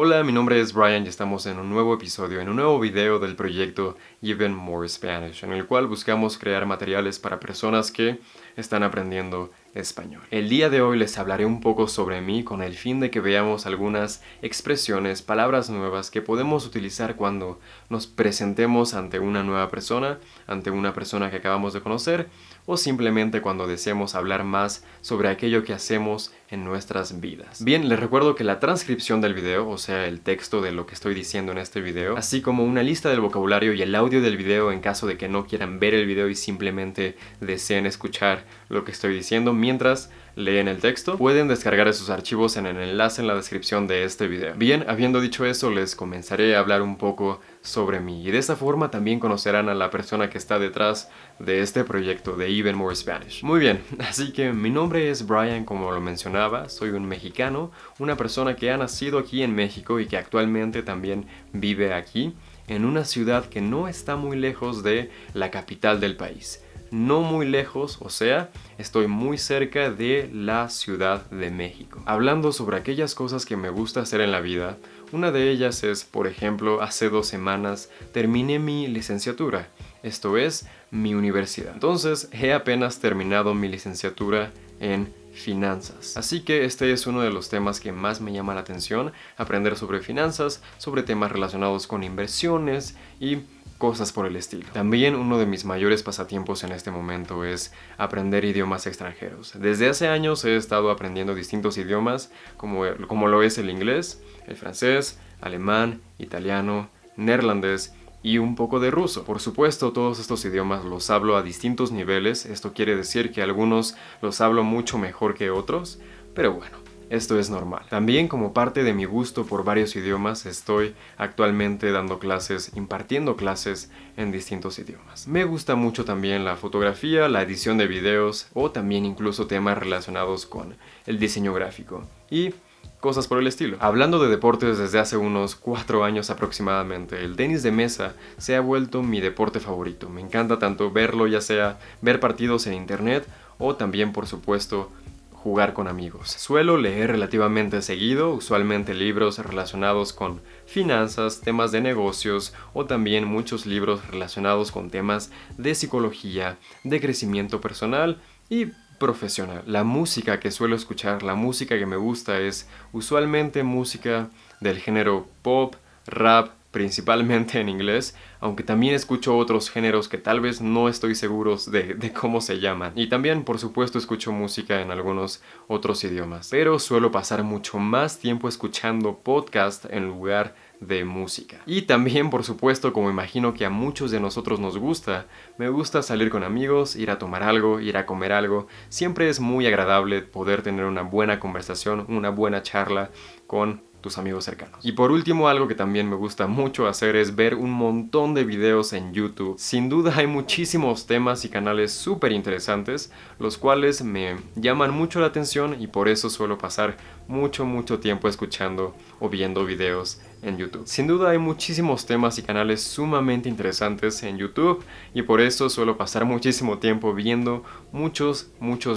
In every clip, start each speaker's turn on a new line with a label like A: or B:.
A: Hola, mi nombre es Brian y estamos en un nuevo episodio, en un nuevo video del proyecto Even More Spanish, en el cual buscamos crear materiales para personas que están aprendiendo español. El día de hoy les hablaré un poco sobre mí con el fin de que veamos algunas expresiones, palabras nuevas que podemos utilizar cuando nos presentemos ante una nueva persona, ante una persona que acabamos de conocer o simplemente cuando deseemos hablar más sobre aquello que hacemos en nuestras vidas. Bien, les recuerdo que la transcripción del video, o sea, el texto de lo que estoy diciendo en este video, así como una lista del vocabulario y el audio del video en caso de que no quieran ver el video y simplemente deseen escuchar lo que estoy diciendo mientras leen el texto, pueden descargar esos archivos en el enlace en la descripción de este video. Bien, habiendo dicho eso, les comenzaré a hablar un poco sobre mí y de esta forma también conocerán a la persona que está detrás de este proyecto de Even More Spanish. Muy bien, así que mi nombre es Brian, como lo mencionaba, soy un mexicano, una persona que ha nacido aquí en México y que actualmente también vive aquí, en una ciudad que no está muy lejos de la capital del país. No muy lejos, o sea, estoy muy cerca de la Ciudad de México. Hablando sobre aquellas cosas que me gusta hacer en la vida, una de ellas es, por ejemplo, hace 2 semanas terminé mi licenciatura, esto es, mi universidad. Entonces, he apenas terminado mi licenciatura en finanzas. Así que este es uno de los temas que más me llama la atención, aprender sobre finanzas, sobre temas relacionados con inversiones y cosas por el estilo. También uno de mis mayores pasatiempos en este momento es aprender idiomas extranjeros. Desde hace años he estado aprendiendo distintos idiomas como lo es el inglés, el francés, alemán, italiano, neerlandés y un poco de ruso. Por supuesto, todos estos idiomas los hablo a distintos niveles. Esto quiere decir que algunos los hablo mucho mejor que otros, pero bueno, esto es normal. También como parte de mi gusto por varios idiomas, estoy actualmente dando clases, impartiendo clases en distintos idiomas. Me gusta mucho también la fotografía, la edición de videos o también incluso temas relacionados con el diseño gráfico y cosas por el estilo. Hablando de deportes, desde hace unos 4 años aproximadamente, el tenis de mesa se ha vuelto mi deporte favorito. Me encanta tanto verlo, ya sea ver partidos en internet o también, por supuesto, jugar con amigos. Suelo leer relativamente seguido, usualmente libros relacionados con finanzas, temas de negocios o también muchos libros relacionados con temas de psicología, de crecimiento personal y profesional. La música que suelo escuchar, la música que me gusta es usualmente música del género pop, rap, principalmente en inglés, aunque también escucho otros géneros que tal vez no estoy seguro de cómo se llaman. Y también, por supuesto, escucho música en algunos otros idiomas. Pero suelo pasar mucho más tiempo escuchando podcast en lugar de música. Y también, por supuesto, como imagino que a muchos de nosotros nos gusta, me gusta salir con amigos, ir a tomar algo, ir a comer algo. Siempre es muy agradable poder tener una buena conversación, una buena charla con tus amigos cercanos. Y por último, algo que también me gusta mucho hacer es ver un montón de videos en YouTube. Sin duda hay muchísimos temas y canales súper interesantes, los cuales me llaman mucho la atención y por eso suelo pasar mucho tiempo escuchando o viendo videos en YouTube. Sin duda hay muchísimos temas y canales sumamente interesantes en YouTube y por eso suelo pasar muchísimo tiempo viendo muchos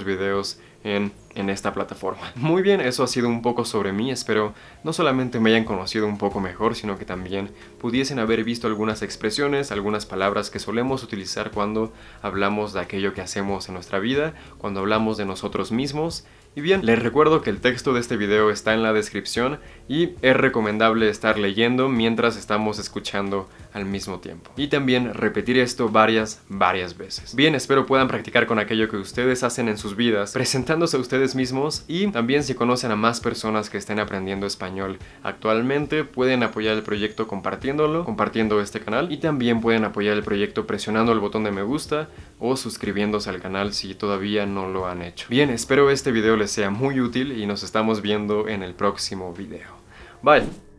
A: videos en esta plataforma. Muy bien, eso ha sido un poco sobre mí. Espero no solamente me hayan conocido un poco mejor, sino que también pudiesen haber visto algunas expresiones, algunas palabras que solemos utilizar cuando hablamos de aquello que hacemos en nuestra vida, cuando hablamos de nosotros mismos. Y bien, les recuerdo que el texto de este video está en la descripción y es recomendable estar leyendo mientras estamos escuchando al mismo tiempo. Y también repetir esto varias veces. Bien, espero puedan practicar con aquello que ustedes hacen en sus vidas, presentándose a ustedes mismos y también si conocen a más personas que estén aprendiendo español actualmente, pueden apoyar el proyecto compartiendo este canal y también pueden apoyar el proyecto presionando el botón de me gusta o suscribiéndose al canal si todavía no lo han hecho. Bien, espero este video les sea muy útil y nos estamos viendo en el próximo video. Bye.